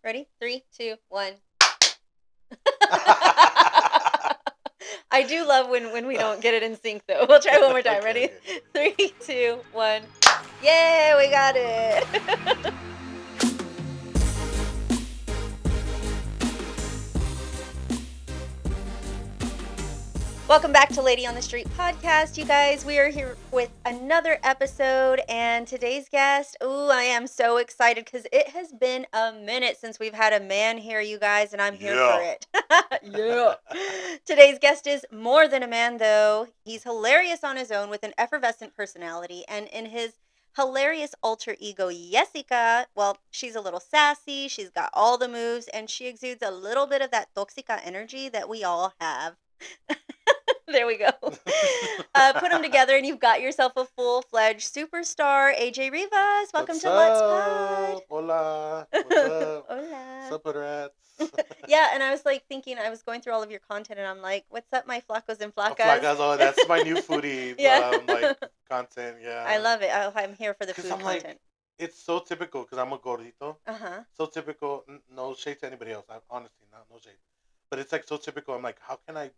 Ready? 3, 2, 1. I do love when we don't get it in sync, though. We'll try one more time. Ready? Okay. 3, 2, 1. Yay, we got it. Welcome back to Lady on the Street podcast, you guys. We are here with another episode, and today's guest, I am so excited because it has been a minute since we've had a man here, you guys, and I'm here for it. Yeah. Today's guest is more than a man, though. He's hilarious on his own with an effervescent personality, and in his hilarious alter ego, Jessica, well, she's a little sassy, she's got all the moves, and she exudes a little bit of that toxica energy that we all have. There we go. Put them together and you've got yourself a full-fledged superstar. AJ Rivas, welcome What's to up? Let's Pod. Hola. What's up? Hola. What's up, rats? Yeah, and I was like thinking, I was going through all of your content and I'm like, what's up, my flacos and flacas? Flacas, oh, that's my new foodie content, yeah. I love it. I'm here for the food I'm content. Like, it's so typical because I'm a gordito. Uh-huh. So typical. No shade to anybody else. Honestly, no shade. But it's like so typical. I'm like, how can I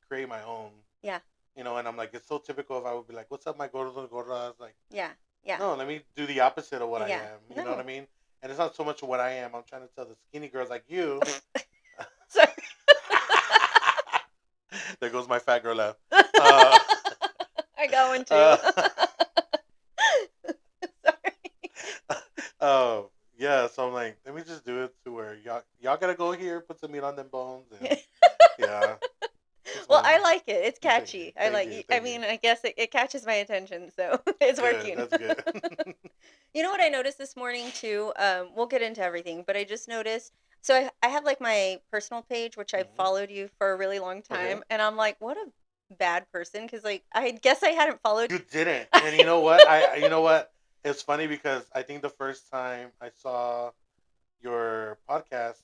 create my own? Yeah. You know, and I'm like, it's so typical if I would be like, what's up, my gordos and gordas? Like, yeah. No, let me do the opposite of what I am. You know what I No. mean? And it's not so much what I am. I'm trying to tell the skinny girls like you. Sorry. There goes my fat girl laugh. I got one too. Sorry. Oh, yeah. So I'm like, let me just do it to where y'all gotta go here, put some meat on them bones, and yeah. Well, I like it. It's catchy. Thank you. I mean, I guess it catches my attention, so it's working. That's good. You know what I noticed this morning too? We'll get into everything, but I just noticed. So I have like my personal page, which I've followed you for a really long time, and I'm like, what a bad person, because like I guess I hadn't followed. You didn't, and you know what? You know what? It's funny because I think the first time I saw your podcast,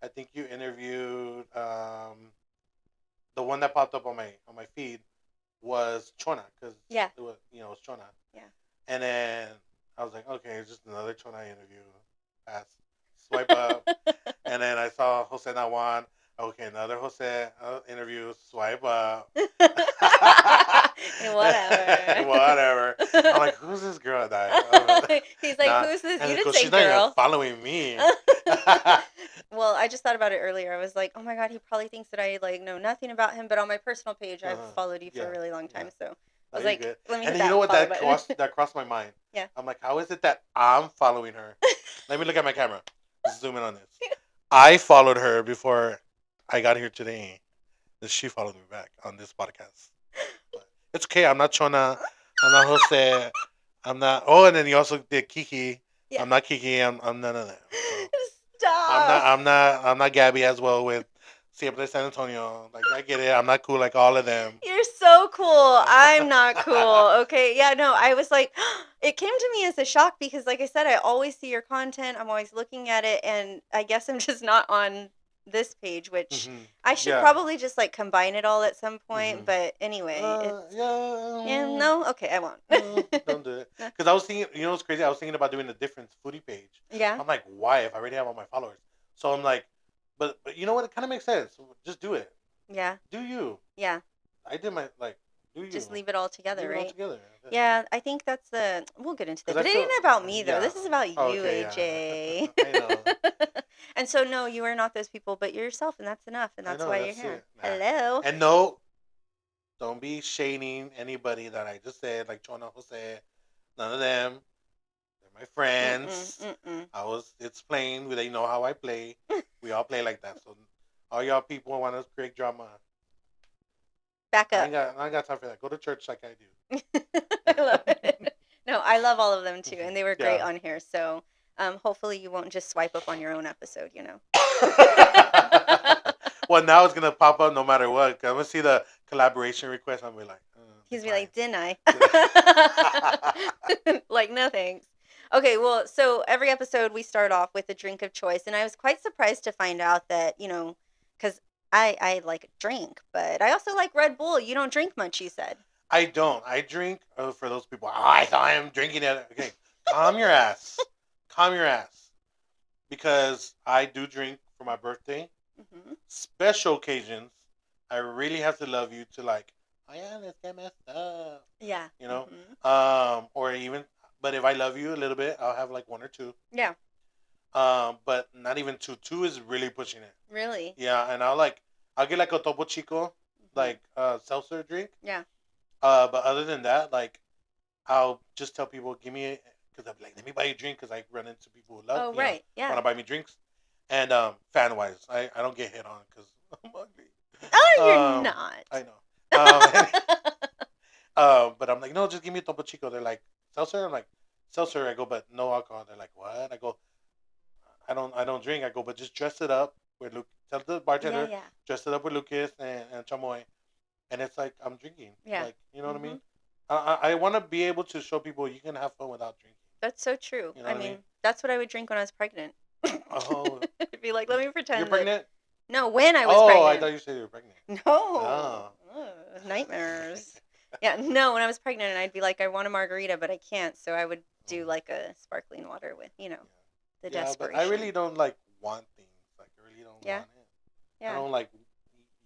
I think you interviewed the one that popped up on my feed was Chona, because it was it's Chona. Yeah. And then I was like, okay, it's just another Chona interview. Pass, swipe up, and then I saw Jose Nawan. Okay, another Jose interview. Swipe up. Whatever. I'm like, who's this girl? He's like, who's this? You didn't say she's girl. Not even following me. Well, I just thought about it earlier. I was like, oh my god, he probably thinks that I like know nothing about him. But on my personal page, I've followed you for a really long time. So I was like, let me hit that. You know what? That crossed my mind. Yeah. I'm like, how is it that I'm following her? Let me look at my camera. Zoom in on this. I followed her before I got here today. And she followed me back on this podcast. But it's okay. I'm not Chona. I'm not Jose. I'm not. Oh, and then you also did Kiki. Yeah. I'm not Kiki. I'm none of that. So. Stop. I'm not Gabby as well with Siempre San Antonio. Like, I get it. I'm not cool like all of them. You're so cool. I'm not cool. Okay. Yeah, no, I was like, it came to me as a shock because, like I said, I always see your content. I'm always looking at it. And I guess I'm just not on this page, which I should probably just like combine it all at some point. But anyway. No? Okay, I won't. Don't do it. Because I was thinking, you know what's crazy? I was thinking about doing a different foodie page. Yeah. I'm like, why if I already have all my followers? So I'm like, but you know what? It kind of makes sense. Just do it. Yeah. Do you? Yeah. I did my, do you? Just leave it all together, right? All together. Yeah, I think that's the. We'll get into that. But it ain't about me, though. This is about you, AJ. Yeah. I know. And so, no, you are not those people, but you're yourself, and that's enough, and that's why you're here. Nah. Hello. And no, don't be shading anybody that I just said, like Chona Jose. None of them. They're my friends. It's plain. They know how I play. We all play like that. So all y'all people want to create drama. Back up. I ain't got time for that. Go to church like I do. I love it. No, I love all of them too, and they were great on here. So hopefully you won't just swipe up on your own episode, you know. Well, now it's gonna pop up no matter what. I'm gonna see the collaboration request. I'm gonna be like, he's be like, didn't I? Like, no thanks. Okay, well, so every episode we start off with a drink of choice, and I was quite surprised to find out that, you know, because I like drink, but I also like Red Bull. You don't drink much, you said. I don't. I drink for those people. I thought I am drinking it. Okay, calm your ass. Calm your ass. because I do drink for my birthday. Mhm. Special occasions, I really have to love you to like, oh yeah, let's get messed up, Yeah. you know. Mhm. Or even, but if I love you a little bit, I'll have like one or two. Yeah. But not even two. Two is really pushing it. Really. Yeah, and I'll get like a Topo Chico, Mhm. like seltzer drink. Yeah. But other than that, like I'll just tell people, give me, because I'm like, let me buy you a drink, because I run into people who love, Oh, right. want Yeah. to buy me drinks. And fan wise, I don't get hit on because I'm ugly. Oh, you're not. I know. But I'm like, no, just give me a Topo Chico. They're like, seltzer? I'm like, seltzer. I go, but no alcohol. They're like, what? I go, I don't drink. I go, but just dress it up with Luke. Tell the Yeah. bartender, Yeah. dress it up with Lucas and Chamoy. And it's like, I'm drinking. Yeah. Like, you know what I mean? Mhm. I want to be able to show people you can have fun without drinking. That's so true. You know I what I mean? mean, that's what I would drink when I was pregnant. Oh, It'd be like, let me you're pretend that. pregnant? No, when I was Oh, I pregnant. thought you said you were pregnant. No. Oh. Ugh, nightmares. Yeah, no, when I was pregnant and I'd be like, I want a margarita, but I can't. So I would do like a sparkling water with, the Yeah, but I really desperation. don't like want things. Like I really don't Yeah. want it. I Yeah. don't like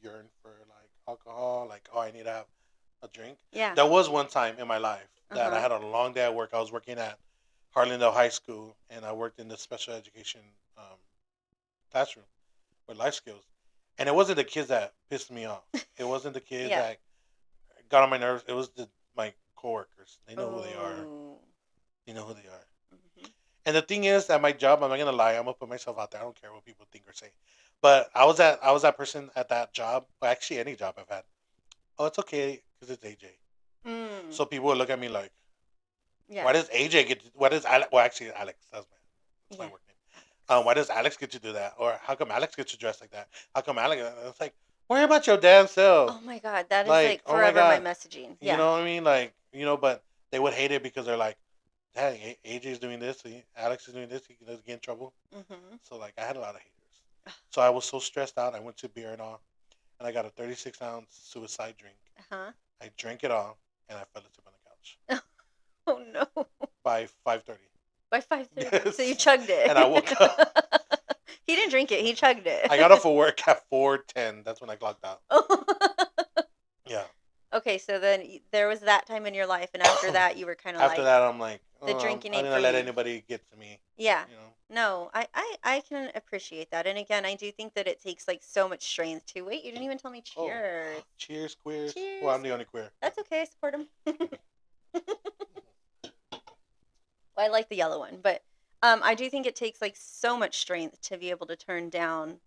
yearn for like alcohol. Like, oh, I need to have a drink. Yeah. There was one time in my life that I Uh-huh. had a long day at work. I was working at Harlandale High School, and I worked in the special education classroom with life skills. And it wasn't the kids that pissed me off. It wasn't the kids Yeah. that got on my nerves. It was my coworkers. They know who they are. Oh. They know who they are. Mhm. And the thing is, at my job, I'm not gonna lie. I'm gonna put myself out there. I don't care what people think or say. But I was that person at that job. Well, actually, any job I've had. Oh, it's okay because it's AJ. Mm. So people would look at me like, Yeah. why does AJ get? Why does Alex? Well, actually, Alex. That's my Yeah. work name. Alex. Why does Alex get to do that? Or how come Alex gets to dress like that? How come Alex? It's like, worry about your damn self. Oh my God, that is Like, like oh my forever my god, messaging. you Yeah. know what I mean? Like, but they would hate it because they're like, dang, AJ's doing this, Alex is doing this, he doesn't get in trouble. Mhm. So like, I had a lot of haters. So I was so stressed out. I went to beer and all, and I got a 36-ounce suicide drink. Uh-huh. I drank it all, and I fell asleep on the couch Oh no. by 5:30. By 5:30. So you Yes, chugged it. and I woke up. He didn't drink it. He chugged I got off it. of work at 4:10. That's when I clocked out. Yeah. Okay, so then there was that time in your life, and after that, you were kind of After like, that, I'm like, the oh, I'm, drinking I'm ain't gonna for let me. anybody get to me. Yeah. You know. No, I can appreciate that. And again, I do think that it takes like so much strength to wait. You didn't even tell me Oh, cheers. cheers, queers. Well, I'm Cheers. the only queer. That's okay. I support him. Well, I like the yellow one, but I do think it takes like so much strength to be able to turn down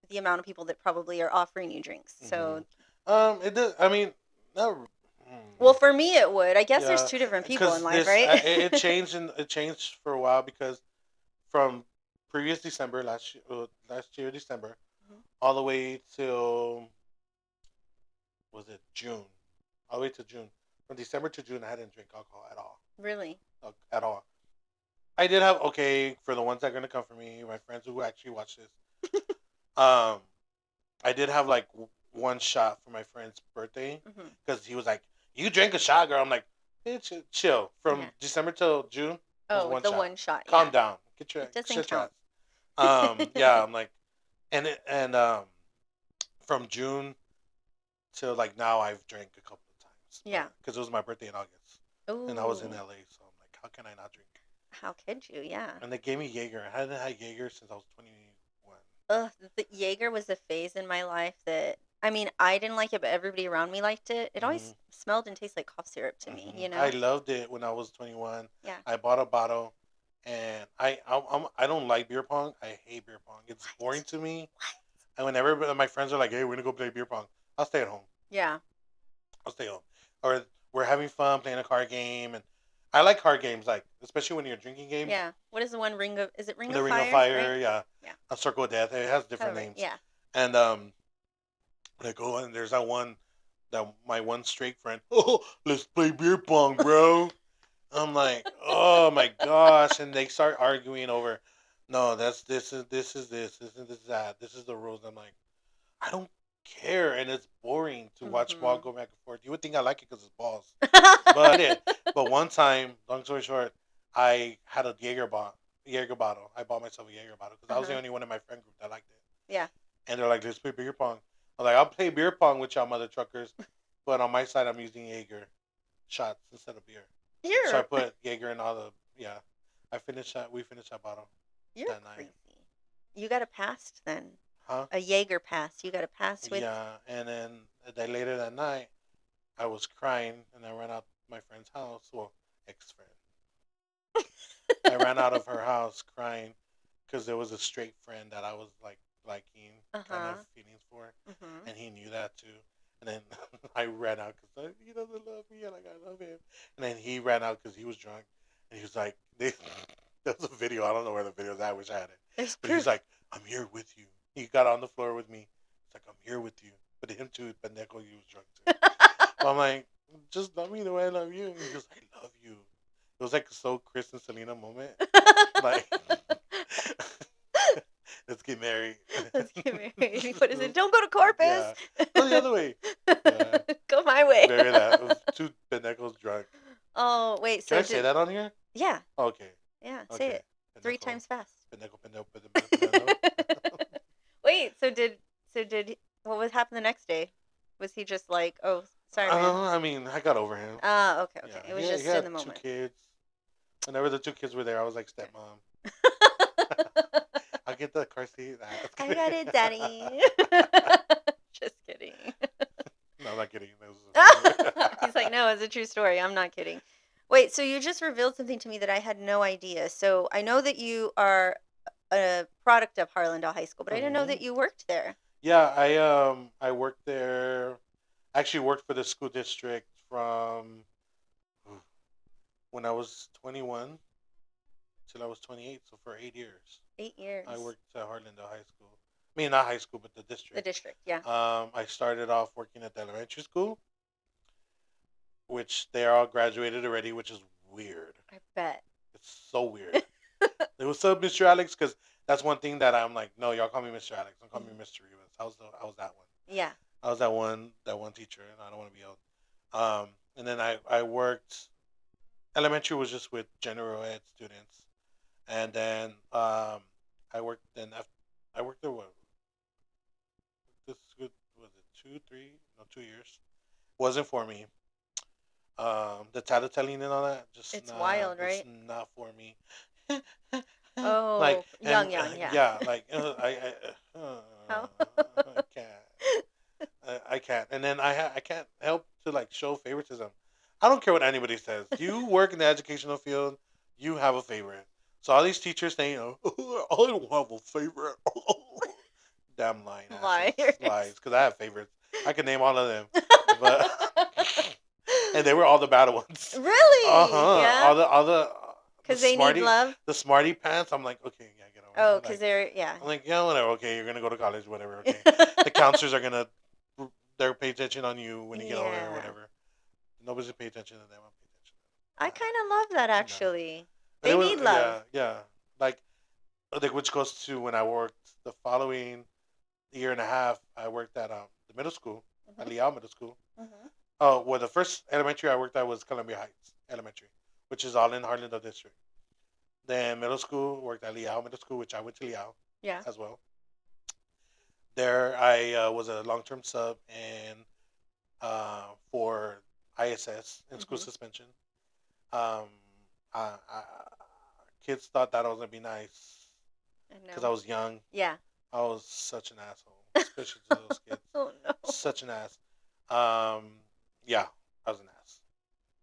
the amount of people that probably are offering you drinks. Mm-hmm. So, It does. I mean, no. well, for me, it would. I guess there's Yeah, two different people in because life, this right? it changed and it changed for a while because from previous December last year December Mhm. all the way till was it June, all the way to June. From December to June, I didn't drink alcohol at all, Really? at all. I did have okay for the ones that are gonna come for me, my friends who actually watch this. Um, I did have like one shot for my friend's birthday Hmm. because he was like, "You drink a shot, girl." I'm like, "Bitch, chill." From Yeah. December till June, it was Oh, one the shot. one shot. Calm Yeah. down. Get your It doesn't shut your count. ass. Yeah. I'm like, and from June till like now, I've drank a couple of times Yeah. because it was my birthday in August, and I was in Ooh. LA, so I'm like, how can I not drink? How could you? Yeah. And they gave me Jaeger. I hadn't had Jaeger since I was 21. Ugh, the Jaeger was a phase in my life that, I mean, I didn't like it, but everybody around me liked it. It Hmm. always smelled and tasted like cough syrup to me, Hmm. you I know? loved it when I was 21. Yeah. I bought a bottle, and I don't like beer pong. I hate beer pong. It's boring What? to me. What? And whenever my friends are like, "Hey, we're gonna go play beer pong," I'll stay at home. Yeah. I'll stay home. Or we're having fun playing a card game, and I like card games, like especially when you're drinking games. Yeah. What is the one is it Ring of The Ring of Fire, right? Fire, yeah, Yeah. a Circle of Death. It has Oh, different right. names, Yeah. and they go and there's that one that my one straight friend. Oh, let's play beer pong, bro. I'm like, oh my gosh, and they start arguing over. No, that's this is that. This is the rules. I'm like, I don't care, and it's boring to watch ball Mm-hmm. go back and forth. You would think I like it because it's balls, but I hate it. But one time, long story short, I had a Jaeger bomb. Jaeger bottle. I bought myself a Jaeger bottle because I was the Uh-huh. only one in my friend group that liked it. Yeah. And they're like, let's play beer pong. I'm like, I'll play beer pong with y'all mother truckers, but on my side, I'm using Jaeger shots instead of beer. So I You're put Jaeger in all the yeah. I finished that. We finished that bottle you're that night. crazy. You got a pass then. Huh? A Jaeger pass. You got a pass with. Yeah. And then a day later that night, I was crying and I ran out my friend's house. Well, ex friend. I ran out of her house crying because there was a straight friend that I was like liking, kind of Uh-huh. feelings for, Mhm. and he knew that too. And then I ran out because he doesn't love me, and like I love him. And then he ran out because he was drunk, and he was like, "There was a video. I don't know where the video is. I wish I had it, There's but he's proof. like, I'm here with you. He got on the floor with me. He's like, I'm here with you. But him too, Pendejo, he was drunk too. But I'm like, just love me the way I love you. And he goes, I love you. It was like so Chris and Selena moment. Like, let's get married. Let's get married. What is it? Don't go to Corpus. Yeah. Go the other way. Yeah. Go my way. Bury that. It was two pendejos drunk. Oh, wait. Can So I say that on here? yeah. Okay. Yeah, say Okay. it 3 Pendejo. times fast. Pendejo, pendejo, pendejo, pendejo. Wait, so did what would happen the next day? Was he just like, "Oh, sorry, man." I mean, I got over him. Ah, okay, Yeah. okay. It was He just in had the two moment. kids. Whenever the two kids were there, I was like stepmom. I'll get the car seat. I got it, Daddy. Just kidding. No, I'm not kidding. That was He's like, no, it's a true story. I'm not kidding. Wait, so you just revealed something to me that I had no idea. So I know that you are a product of Harlandale High School, but I didn't know Mhm. that you worked there. Yeah, I worked there. I actually worked for the school district from when I was 21 till I was 28, so for 8 years. 8 years. I worked at Harlandale High School. I mean, not high school, but the The district. district, yeah. I started off working at the elementary school, which they are all graduated already, which is weird. I bet. It's so weird. It was so Mr. Alex because that's one thing that I'm like, no, y'all call me Mr. Alex. Don't call me Mr. Rivas. I was that one. Yeah. I was that one teacher, and I don't want to be old. And then I worked. Elementary was just with general ed students, and then I worked. I worked there. What this good was it? 2, 3, no, 2 years. Wasn't for me. The tattletailing and all that, just It's not. wild, It's right? not for me. Like Oh, and young, young, yeah. yeah, like How? I can't. I can't. And then I can't help to like show favoritism. I don't care what anybody says. You work in the educational field, you have a favorite. So all these teachers saying, "Oh, I don't have a favorite." Damn lying asses, Liars. lies. Because I have favorites. I can name all of them, but and they were all the bad ones. Uh Really? huh. Yeah? The Because they need smarty love? the smarty pants. I'm like, okay, yeah, get over Oh, it. because Like they're, yeah. I'm like, yeah, whatever. Okay, you're gonna go to college, whatever. Okay, the counselors are gonna they're pay attention on you when you get older or Yeah. whatever. Nobody's gonna pay attention to them. I'll pay attention I to them. kind of love that, No, no. actually. But They it was need love. yeah. Like which goes to when I worked the following year and a half. I worked at the middle school, at Hmm. Leal Middle School. Hmm. Oh, well, the first elementary I worked at was Columbia Heights Elementary, which is all in Harlandale District. Then middle school worked at Leal Middle School, which I went to Leal Yeah. as well. There I was a long term sub and for ISS in school Hmm. suspension. Um, kids thought that I was gonna be nice I because I know. was young. Yeah. I was such an asshole, especially to those kids. Oh, no. Such an ass. Um, yeah, I was an ass.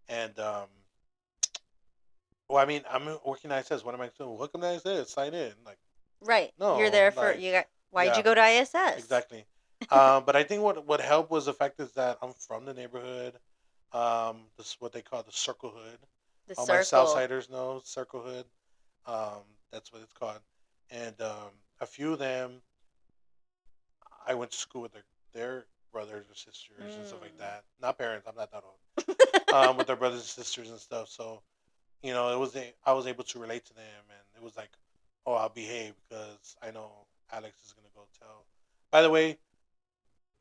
And well, I mean, I'm working at ISS. What am I doing? Welcome to ISS. Sign in. Like, Right. You're no, there for, like, why'd you yeah, go to ISS? exactly. But I think what helped was the fact is that I'm from the neighborhood. This is what they call the Circle Hood. The All my circle. Southsiders know Circle Hood. That's what it's called. And a few of them, I went to school with their brothers or sisters and stuff like Mm. that. Not parents. I'm not that old. With their brothers and sisters and stuff. So I was able to relate to them, and it was like, oh, I'll behave because I know Alex is gonna go tell. By the way,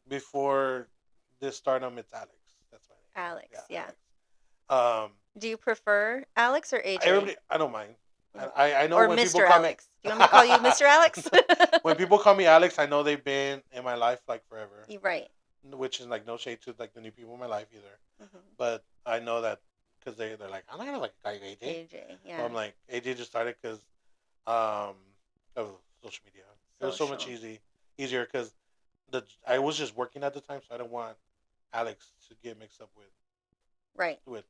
before this stardom, it's Alex. That's my name. Alex, Yeah, yeah. Alex. Do you prefer Alex or AJ? Everybody, I don't mind. I know Or when people Mr. call me Alex. Do you want me to call you Mr. Alex? when people call me Alex, I know they've been in my life like forever, You're right. which is like no shade to like the new people in my life either. Hmm. But I know that because they're like, I'm not gonna like a guy AJ. AJ, But yeah. I'm like, AJ just started because um of social media. It was so much Social. easier because I was just working at the time, so I didn't want Alex to get mixed up Right. with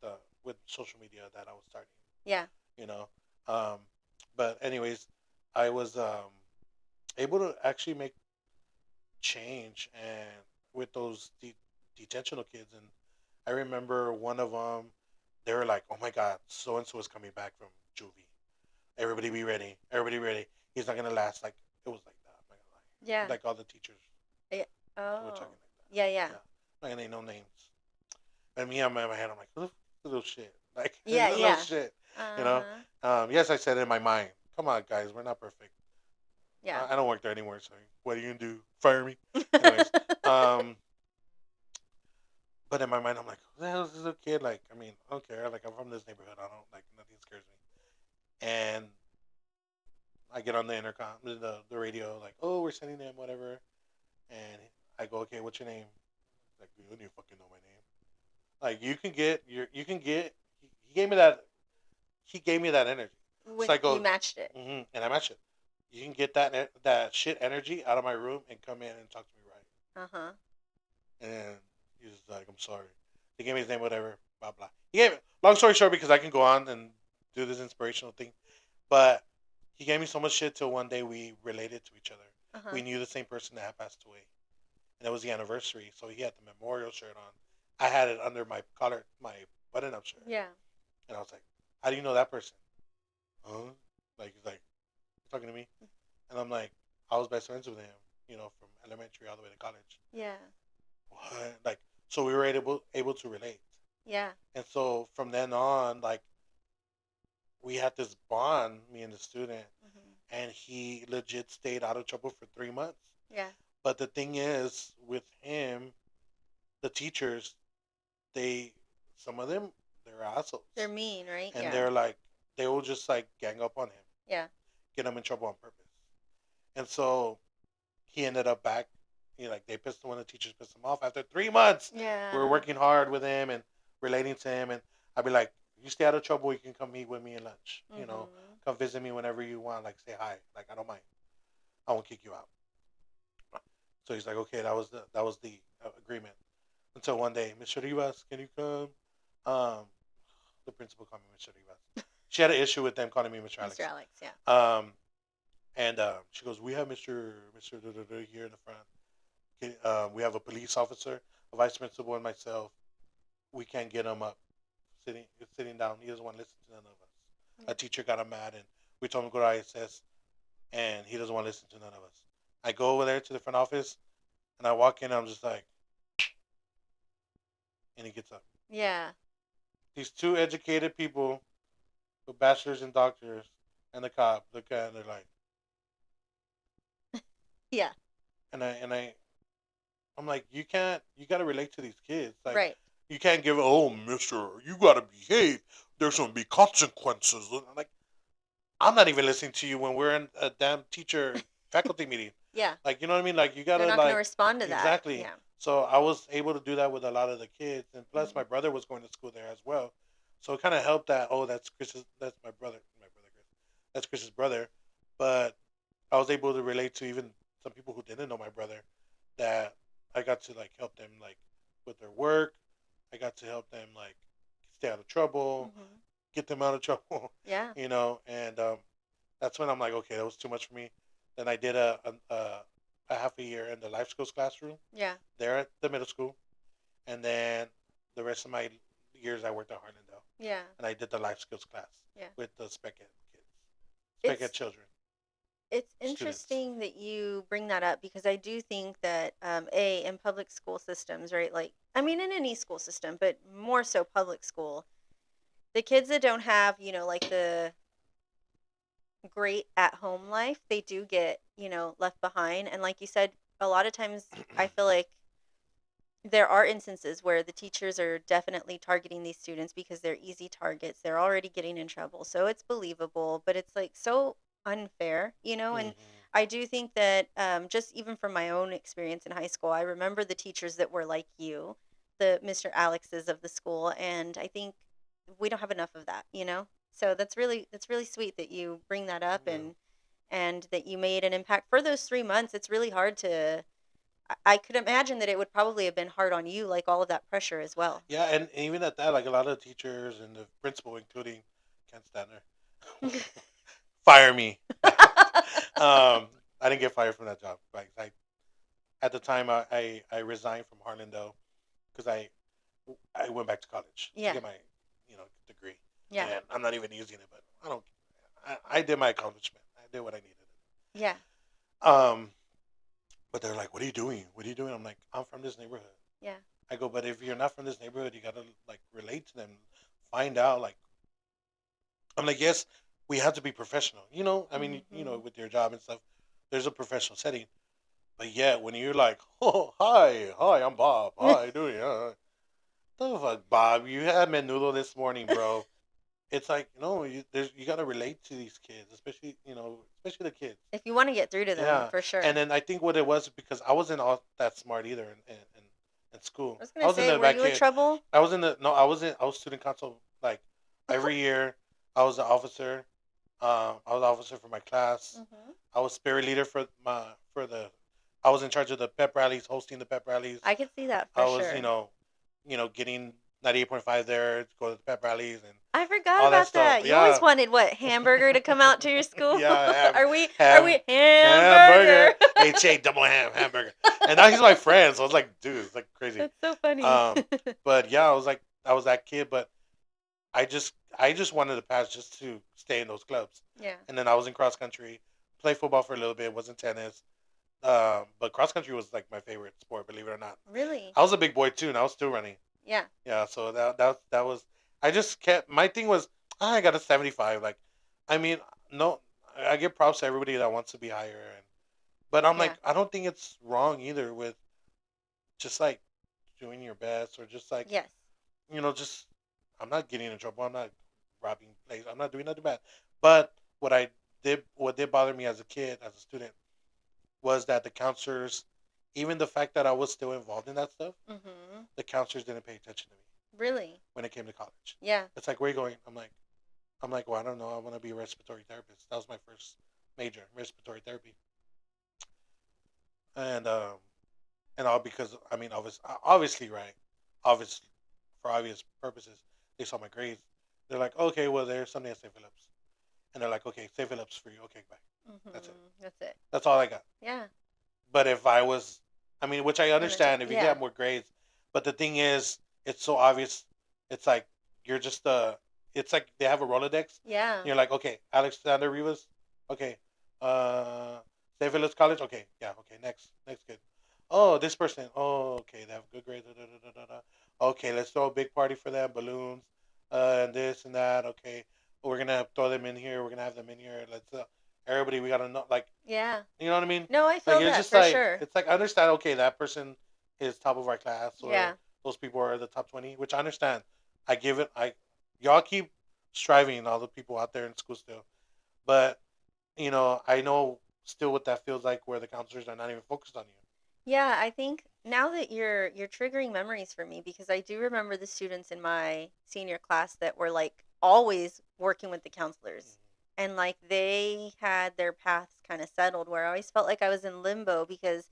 social media that I was starting. Yeah. You know, um, but anyways, I was able to actually make change and with those detentional kids, and I remember one of them. They were like, "Oh my God, so and so is coming back from juvie. Everybody be ready. Everybody ready. He's not gonna last." Like it was like that. I'm not gonna Yeah. lie. Like all the teachers Yeah. were Oh. talking like that. Yeah, yeah. Yeah, I'm not gonna name no names. And me on my head, I'm like, "Who the little shit? Like Yeah, little yeah. shit." You know. Uh-huh. Yes, I said it in my mind. Come on, guys, we're not perfect. Yeah. I don't work there anymore, so what are you gonna do? Fire me? Anyways, um, but in my mind, I'm like, who the hell is this little kid? Like, I mean, I don't care. Like, I'm from this neighborhood. I don't like nothing scares me. And I get on the intercom, the radio, like, oh, we're sending them whatever. And I go, okay, what's your name? Like, you don't even fucking know my name. Like, you can get. He gave me that. He gave me that energy. So When I you go, matched it. and I match it. You can get that shit energy out of my room and come in and talk to me right. Uh-huh. And he's like, I'm sorry. He gave me his name, whatever, blah blah. He gave long story short because I can go on and do this inspirational thing, but he gave me so much shit till one day we related to each other. Uh-huh. We knew the same person that had passed away, and it was the anniversary. So he had the memorial shirt on. I had it under my collar, my button-up shirt, Yeah. and I was like, "How do you know that person?" Huh? Like he's like, "You talking to me?" And I'm like, "I was best friends with him, from elementary all the way to college." Yeah. What? Like, so we were able to relate. Yeah. And so from then on, like we had this bond, me and the student, Hmm. and he legit stayed out of trouble for 3 months. Yeah. But the thing is, with him, the teachers, they, some of them, they're assholes, They're mean, right? and Yeah. they're like, they will just like gang up on him, Yeah. get him in trouble on purpose. And so he ended up back. Like they pissed one of the teachers pissed him off after 3 months. We were Yeah. working hard with him and relating to him, and I'd be like, "You stay out of trouble. You can come meet with me at lunch. Hmm. Come visit me whenever you want. Like say hi. Like I don't mind. I won't kick you out." So he's like, "Okay, that was the agreement." Until one day, Mr. Rivas, can you come? Um, the principal called me Mr. Rivas. She had an issue with them calling me Mr. Mr. Alex. Alex, yeah. Um, and she goes, "We have Mr. Here in the front. Okay, we have a police officer, a vice principal, and myself. We can't get him up, sitting down. He doesn't want to listen to none of us. A teacher got him mad, and we told him to go to ISS, and he doesn't want to listen to none of us. I go over there to the front office, and I walk in, and I'm just like, and he gets up. Yeah. These two educated people with bachelors and doctors, and the cop look at, it and they're like, Yeah. and I'm like, you got to relate to these kids, like. Right. You can't give, oh, mister, you gotta behave. There's gonna be consequences. I'm like, I'm not even listening to you when we're in a damn teacher faculty meeting. Yeah. Like, you know what I mean? Like, you They're gotta, not going to like, respond to that. exactly. Yeah. So I was able to do that with a lot of the kids. And plus, Hmm. my brother was going to school there as well. So it kind of helped that, oh, that's my brother. My brother, Chris. That's Chris's brother. But I was able to relate to even some people who didn't know my brother that I got to, like, help them, like, with their work. I got to help them like stay out of trouble, Hmm. get them out of trouble, Yeah. and that's when I'm like, okay, that was too much for me. Then I did a half a year in the life skills classroom Yeah. there at the middle school, and then the rest of my years I worked at Harlandale, Yeah. and I did the life skills class Yeah. with the spec ed kids, spec ed It's children, it's students. interesting that you bring that up because I do think that a in public school systems, right? Like I mean in any school system, but more so public school, the kids that don't have, like the great at home life, they do get, left behind. And like you said, a lot of times I feel like there are instances where the teachers are definitely targeting these students because they're easy targets. They're already getting in trouble. So it's believable, but it's like so unfair, you know? And Mm-hmm. I do think that just even from my own experience in high school, I remember the teachers that were like you, the Mr. Alexes of the school. And I think we don't have enough of that, you know? So that's really sweet that you bring that up Yeah. and that you made an impact for those 3 months. It's really hard to I could imagine that it would probably have been hard on you, like all of that pressure as well. Yeah, and even at that, like a lot of the teachers and the principal, including, can't stand her, fire me. I didn't get fired from that job. Like at the time, I resigned from Harlandale because I went back to college to Yeah, get my degree, yeah, and I'm not even using it. But I don't. I did my accomplishment. I did what I needed. yeah, Um, but they're like, "What are you doing? What are you doing?" I'm like, "I'm from this neighborhood." yeah, I go, "But if you're not from this neighborhood, you gotta like relate to them, find out like." I'm like, "Yes, we have to be professional. I mean, hmm with your job and stuff, there's a professional setting. But yet, when you're like, oh, hi, I'm Bob. Hi, doing? The fuck, Bob? You had menudo this morning, bro. It's like, no, you gotta relate to these kids, especially the kids. if you want to get through to them, Yeah, for sure. and then I think what it was because I wasn't all that smart either in school. I was I gonna was in say, the were back you in kid. trouble? I was in the no, I was student council like every year. I was the officer. I was the officer for my class. hmm I was spirit leader for the. I was in charge of the pep rallies, hosting the pep rallies. I could see that I for was, sure. getting 98.5 there to go to the pep rallies and I forgot all that about stuff. that. You always Yeah, wanted what, hamburger to come out to your school? yeah. Are Ham we hamburger, hamburger? HA double hamburger. And now he's my friend, so I was like, dude, it's like crazy. That's so funny. Um, but yeah, I was that kid, but I just wanted to pass just to stay in those clubs. Yeah. And then I was in cross country, played football for a little bit, wasn't tennis. But cross country was like my favorite sport, believe it or not. Really? I was a big boy too, and I was still running. Yeah. Yeah, so that was. I just kept. My thing was, I got a 75. Like, I mean, no, I give props to everybody that wants to be higher, but I'm Yeah. like, I don't think it's wrong either with just like doing your best or just like Yes. just I'm not getting in trouble. I'm not robbing places. I'm not doing nothing bad. But what did bother me as a kid, as a student, was that the counselors, even the fact that I was still involved in that stuff, hmm the counselors didn't pay attention to me Really? when it came to college. Yeah. It's like, where are you going? I'm like, well, I don't know. I want to be a respiratory therapist. That was my first major, respiratory therapy, and all because I mean, obviously, right, obviously, for obvious purposes, they saw my grades. They're like, okay, well, there's something at St. Phillips, and they're like, okay, St. Phillips for you. Okay, bye. That's it. That's it. That's all I got. Yeah. But if I was, I mean, which I In the top. understand if you Yeah. get more grades, but the thing is, it's so obvious. It's like you're just it's like they have a Rolodex. Yeah. And you're like, okay, Alexander Rivas, okay, uh, St. Phillips College, okay, yeah, okay, next kid. Oh, this person, oh, okay, they have good grades. Da, da, da, da, da. Okay, let's throw a big party for them, balloons, and this and that. Okay, we're gonna throw them in here. We're gonna have them in here. Let's everybody. We gotta know, like, Yeah. you know what I mean? No, I Like feel it's that just for like sure. it's like I understand. Okay, that person is top of our class, or Yeah. those people are the top 20, which I understand. I give it. Y'all keep striving, all the people out there in school still, but I know still what that feels like, where the counselors are not even focused on you. Yeah, I think now that you're triggering memories for me because I do remember the students in my senior class that were like always working with the counselors. And like they had their paths kind of settled where I always felt like I was in limbo because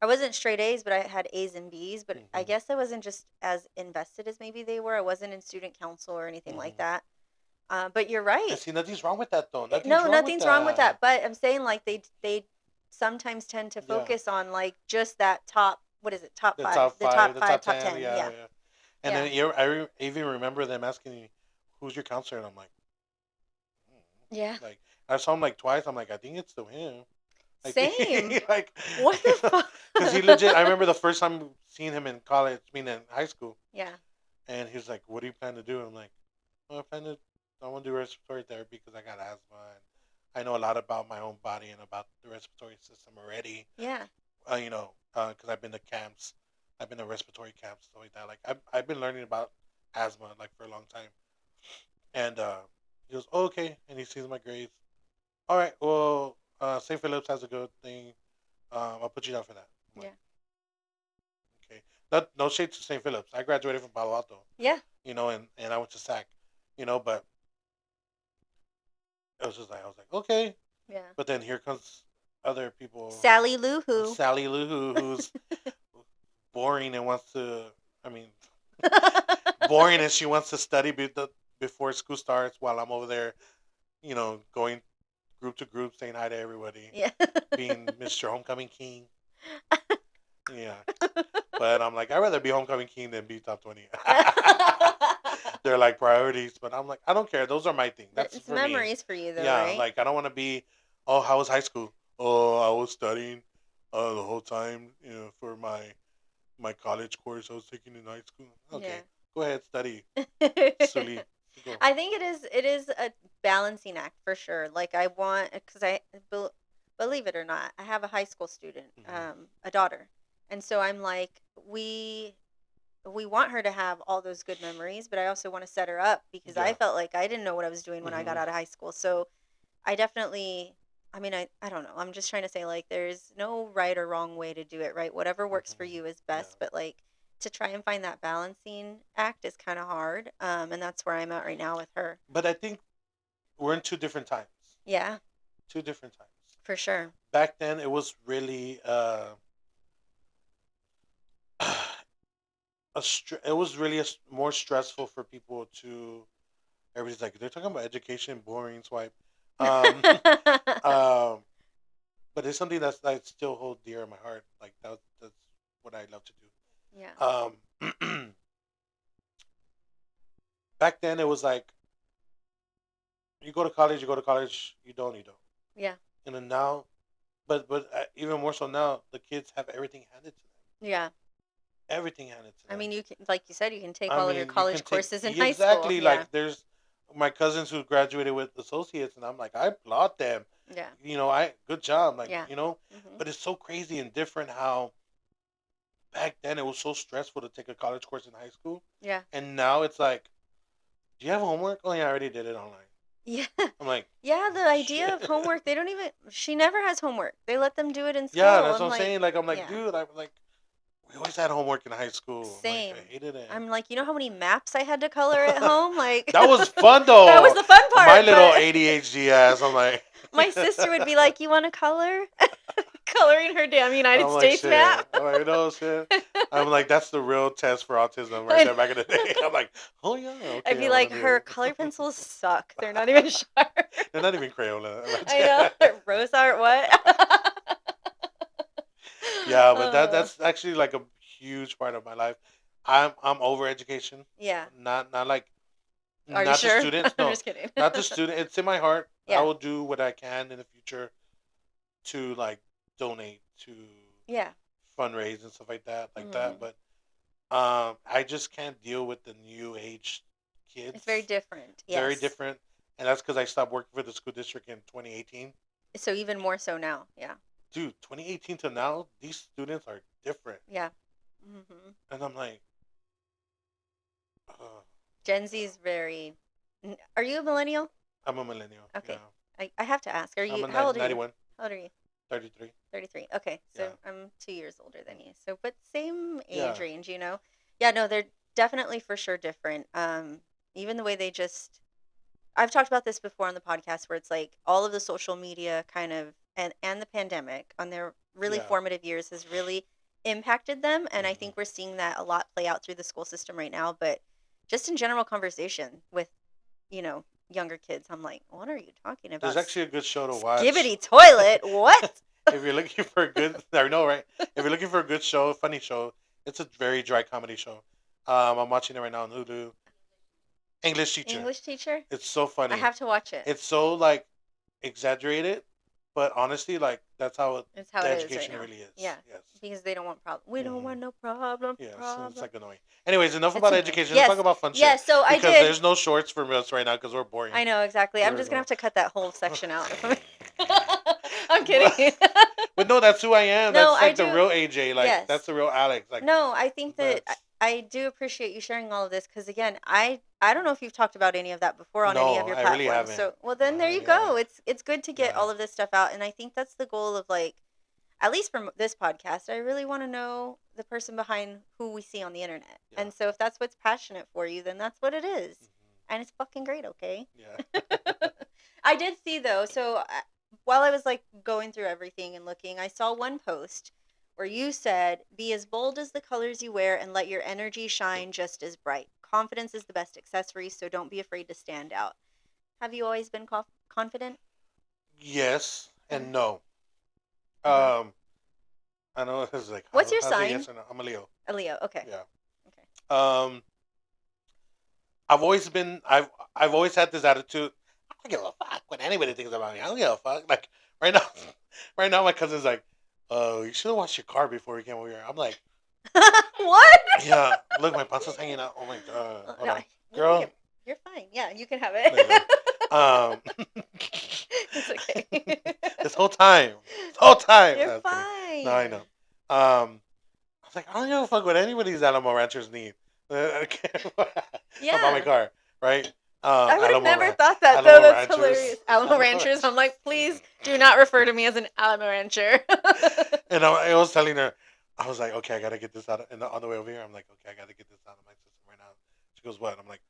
I wasn't straight A's, but I had A's and B's, but I Mm-hmm. guess I wasn't just as invested as maybe they were. I wasn't in student council or anything like Mm-hmm. that. But you're And right. see, nothing's wrong with that though. Nothing's No, wrong with nothing's wrong with that. that. But I'm saying like they sometimes tend to Yeah, focus on like just that top. What is it? Top the five. top The five, top the five, top top 10. 10. Yeah, Yeah, yeah. And yeah, then I even remember them asking me, "Who's your counselor?" And I'm like, yeah. like I saw him like twice. I'm like, I think it's still him. I Same. think like What the because he legit. I fuck? remember the first time seeing him in college, I mean in high school, Yeah. and he was like, "What do you plan to do?" I'm like, "Well, I want to do respiratory therapy because I got asthma and I know a lot about my own body and about the respiratory system already. Yeah. Because I've been to camps I've been to respiratory camps, stuff like that. Like I've been learning about asthma like for a long time. And he goes, oh, okay, and he sees my grades. All right, well, St. Philip's has a good thing. I'll put you down for that. I'm Yeah. like, okay. Not, no shade to St. Philip's. I graduated from Palo Alto, Yeah. and I went to SAC, but it was just like I was like, okay. Yeah. But then here comes other people, Sally Lou Who. Sally Lou, who's boring and wants to. I mean, boring and she wants to study before school starts while I'm over there, going group to group, saying hi to everybody, Yeah. being Mr. Homecoming King. Yeah. But I'm like, I'd rather be homecoming king than be top 20. They're like priorities, but I'm like, I don't care. Those are my thing. That's It's for me. memories for you, though, Yeah, right? like I don't want to be. Oh, how was high school? Oh, I was studying the whole time. For my college course I was taking in high school. Okay, go ahead, study. Sully, go. I think it is a balancing act for sure. Like I want, because believe it or not, I have a high school student, Mm-hmm. a daughter, and so I'm like, we want her to have all those good memories, but I also want to set her up because I Yeah. felt like I didn't know what I was doing when I got Mm-hmm. out of high school. So I definitely, I mean, I don't know. I'm just trying to say, like, there's no right or wrong way to do it, right? Whatever works for Mm-hmm. you is Yeah. best, but like to try and find that balancing act is kind of hard. And that's where I'm at right now with her. But I think we're in two different times. Yeah, Two different times. for sure. Back then, it was really it was really more stressful for people to. Everybody's like they're talking about education, boring swipe. Um, um, but it's something that's I still hold dear in my heart. Like that's what I love to Yeah. do. Back then it was like you go to college, you go to college, you don't. Yeah. And then now, but even more so now, the kids have everything handed to them. Yeah. Everything handed to I them. mean, you can, like you said, you can take I all of your mean, you college can take courses in high school. exactly Yeah. like there's my cousins who graduated with associates, and I'm like, I applaud them. Yeah. I good job, like Yeah. Hmm. But it's so crazy and different how back then it was so stressful to take a college course in high school, Yeah. and now it's like, do you have homework? Oh yeah, I already did it online. Yeah. I'm like, Yeah, the idea shit. of homework, they don't even, she never has homework. They let them do it in Yeah, school. that's I'm what I'm like, saying. Like I'm like, yeah, dude, I'm like, we always had homework in high school. I'm like, same. I hated it. I'm like, you know how many maps I had to color at home? Like, That was fun that was though. the fun My part, little but ADHD ass. I'm like, my sister would be like, you want to color? Coloring her damn United I'm like States shit. map. I'm like, shit. I'm like, that's the real test for autism right I there back in the day. know. I'm like, oh yeah, I'd okay, be I'm gonna like, do her color it. pencils suck. They're not even sharp. They're not even Crayola. I know. Rose art, what? Yeah, but uh, that's actually like a huge part of my life. I'm over education. yeah. Not like Are you not the sure? students. I'm No, just kidding. not the student. It's in my heart. I Yeah. will do what I can in the future to like donate to Yeah. fundraise and stuff like that. Hmm. But I just can't deal with the new age It's very kids. different. Very Yes. different, and that's because I stopped working for the school district in 2018. So even more so now. Yeah. Dude, 2018 to now, these students are different, Yeah. Hmm. and I'm like, uh, Gen Z is very. Are you a millennial? I'm a millennial. Okay. Yeah, I have to ask. Are I'm you? a How old are you? 91, How old are you? 33. 33. Okay. So Yeah, I'm 2 years older than you. So, but same age yeah. range, Yeah, no, they're definitely for sure different. Even the way they just, I've talked about this before on the podcast where it's like all of the social media kind of, and the pandemic on their really Yeah. formative years has really impacted them. And I Hmm. think we're seeing that a lot play out through the school system right now. But just in general conversation with, younger kids, I'm like, what are you talking There's about? actually a good show to watch. Skibbity toilet? What? If you're looking for a good, I know, right? If you're looking for a good show, funny show, it's a very dry comedy show. I'm watching it right now on Hulu. English Teacher. English teacher? It's so I funny. have to watch it. It's so like exaggerated, but honestly, like that's how It's how the it is right education now. really is. Yeah, Yes. because they don't want problem. We don't Hmm. want no problem. Yes, and it's Problem. like annoying. Anyways, enough It's about annoying. education. Let's talk Yes, about fun shit yes. So I because did. there's no shorts for us right now because we're boring. I know exactly. I'm We're just gonna no. have to cut that whole section out. I'm kidding. But no, that's who I am. No, That's I like the do. real AJ. Like Yes. that's the real Alex. Like No, I think that that's I do appreciate you sharing all of this because again, I don't know if you've talked about any of that before on any no, of your I really platforms. haven't. So, well then I there you really haven't. go. It's good to get Yeah, all of this stuff out and I think that's the goal of like at least from this podcast, I really want to know the person behind who we see on the internet. yeah. And so if that's what's passionate for you, then that's what it is. And it's fucking great, okay? Yeah. I did see though, so while I was like going through everything and looking, I saw one post where you said, "Be as bold as the colors you wear and let your energy shine just as bright. Confidence is the best accessory, so don't be afraid to stand out." Have you always been confident? Yes Okay. and no. Uh-huh. Um, I know this is like What's your how's a sign? yes or no? I'm a Leo. A Leo. Okay. Yeah. Okay. Um, I've always had this attitude. I don't give a fuck what anybody thinks about me. I don't give a fuck. Like right now, right now my cousin's like, "Oh, you should have washed your car before you came over here." I'm like, What? "Yeah, look, my panza's hanging out." Oh my god, hold No, on, you girl. you're fine. Yeah, you can have There you it. go. It's okay. this whole time. You're No, I was kidding. No, I fine. know. I was like, I don't give a fuck what anybody's Alamo Ranchers need. I don't care about my Yeah. car, right? I would have Alamo, never thought that though. Alamo That's Ranchers, hilarious. Alamo Alamo Ranchers. Ranchers. I'm like, please do not refer to me as an Alamo Rancher. And I was telling her, I was like, okay, I gotta get this out. And on the way over here, I'm like, okay, I gotta get this out of my system right now. She goes, what? I'm like,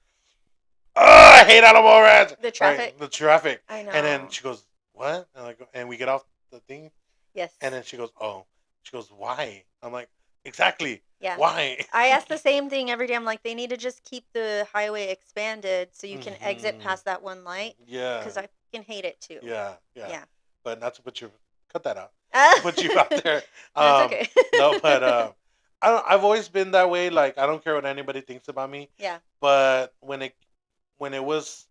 oh, I hate Alamo Ranch. The Right, traffic. the traffic. I And then know. she goes, what? And we get off the thing, Yes. and then she goes, oh. She goes, why? I'm like, exactly. Yeah. Why? I ask the same thing every day. I'm like, they need to just keep the highway expanded so you can exit hmm past that one light Yeah. because I fucking hate it too. Yeah. Yeah. Yeah. But not to put you, cut that out. To put you out No, there. it's okay. No, but I've always been that way. Like I don't care what anybody thinks about me. Yeah. But when it was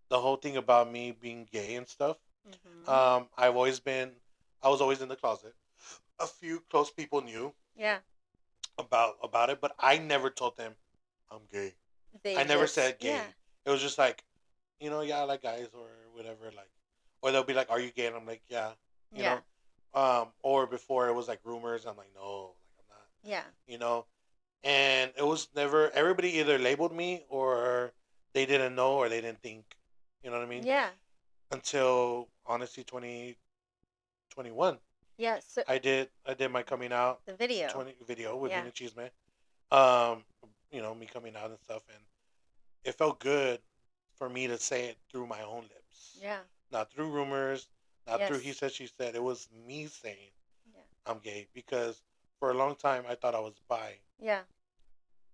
the whole thing about me being gay and stuff, Hmm. I've always been. I was always in the closet. A few close people knew Yeah. about it, but I never told them I'm gay. They I never just, said yeah. gay. It was just like, yeah, I like guys or whatever. Like, or they'll be like, "Are you gay?" And I'm like, "Yeah," you Yeah. know. Or before it was like rumors. I'm like, "No, like I'm not," Yeah. you know. And it was never. Everybody either labeled me or they didn't know or they didn't think. You know what I mean? Yeah. Until honestly, 2021, Yeah. So I did my coming out the video. 20 video with Yeah. Mina Chisme. Um, me coming out and stuff, and it felt good for me to say it through my own lips, Yeah. not through rumors, not through he Yes. said she said. It was me saying Yeah. I'm gay because for a long time I thought I was bi Yeah.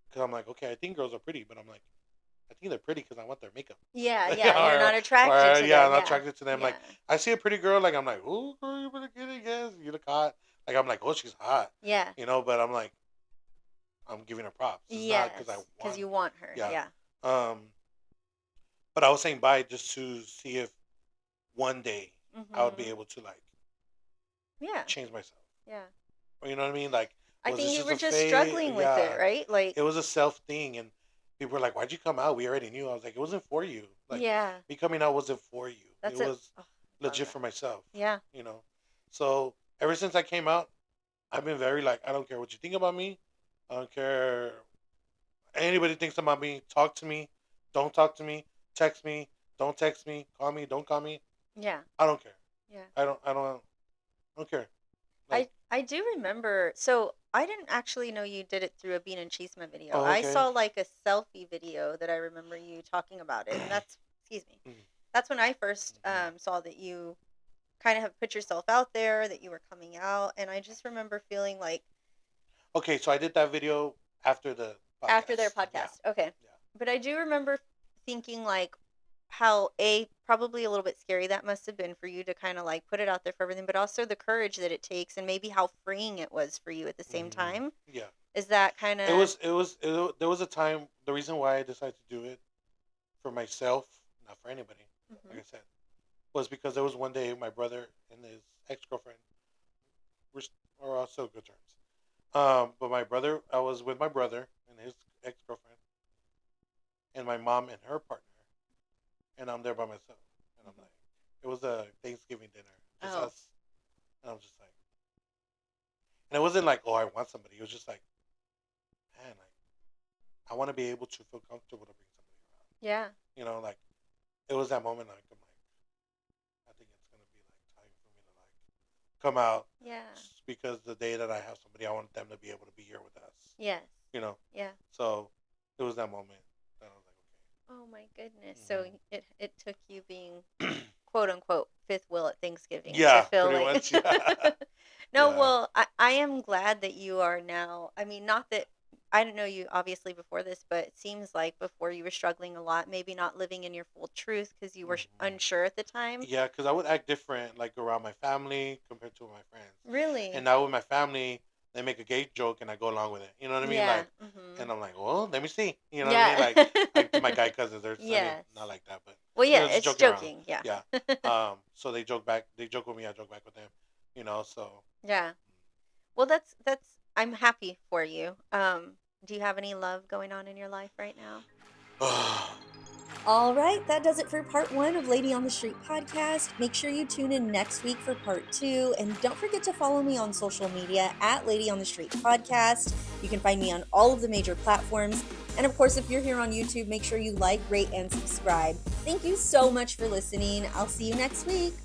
because I'm like, okay, I think girls are pretty, but I'm like, I think they're pretty because I want their makeup. Yeah. Yeah. You're not attracted or to yeah, them. I'm not Yeah. attracted to them. Yeah. Like I see a pretty girl, like I'm like, oh, girl, you better get it, yes, you look hot. Like I'm like, oh, she's hot, Yeah. but I'm like, I'm giving her props. It's not because I Yes. Because want. you want her. Yeah. Yeah. Um, but I was saying bye just to see if one day I would be Mhm. able to like Yeah. change myself. Yeah. Or you know what I mean? Like, I was think this you just were a just phase? struggling with it, Yeah, right? Like, it was a self thing, and people were like, "Why'd you come out? We already knew." I was like, "It wasn't for you. Like, yeah. me coming out wasn't for you. It That's it. was Oh, love legit that. for myself." Yeah. You know. So ever since I came out, I've been very like, I don't care what you think about me. I don't care anybody thinks about me. Talk to me. Don't talk to me. Text me. Don't text me. Call me. Don't call me. Yeah. I don't care. Yeah. I don't care. Like, I do remember. So I didn't actually know you did it through a Bean and Cheeseman video. oh, I okay. saw like a selfie video that I remember you talking about it, and that's excuse me. Mhm. That's when I first saw that you kind of have put yourself out there, that you were coming out, and I just remember feeling like Okay, so I did that video after the after their podcast. Yeah, podcast. Okay. yeah. But I do remember thinking like how probably a little bit scary that must have been for you to kind of like put it out there for everything, but also the courage that it takes and maybe how freeing it was for you at the same time. Yeah. Is that kind It of was. It was. There was a time. The reason why I decided to do it for myself, not for anybody, like Mhm. I said, was because there was one day my brother and his ex girlfriend were still good terms. But my brother, I was with my brother and his ex girlfriend, and my mom and her partner, and I'm there by myself, and I'm Mhm. like, it was a Thanksgiving dinner, just Oh. us, And I was just like, and it wasn't like, oh, I want somebody. It was just like, man, like I want to be able to feel comfortable to bring somebody around. Yeah. You know, like it was that moment. Like I'm like, I think it's gonna be like time for me to like come out. Yeah. Just because the day that I have somebody, I want them to be able to be here with us. Yes. You know. Yeah. So it was that moment that I was like, Oh my goodness. So okay. it took you being quote unquote fifth wheel at Thanksgiving to Yeah, feel pretty like much. Yeah, No, yeah. well, I am glad that you are now. I mean, not that I didn't know you obviously before this, but it seems like before you were struggling a lot, maybe not living in your full truth because you were Hmm. unsure at the time. Yeah, because I would act different, like around my family compared to my friends. And Really? now with my family, they make a gay joke, and I go along with it. You know what I mean? Yeah. Like, Mhm. and I'm like, well, let me see. You know what I mean? Yeah. Like to my guy cousins, there's, I mean, Yes. not like that, but Well, you yeah, know, just it's joking around. joking. Yeah. Yeah. So they joke back. They joke with me. I joke back with them. You know. So. Yeah. Well, that's I'm happy for you. Do you have any love going on in your life right now? All right, that does it for part one of Lady on the Street podcast. Make sure you tune in next week for part two. And don't forget to follow me on social media at Lady on the Street podcast. You can find me on all of the major platforms. And of course, if you're here on YouTube, make sure you like, rate, and subscribe. Thank you so much for listening. I'll see you next week.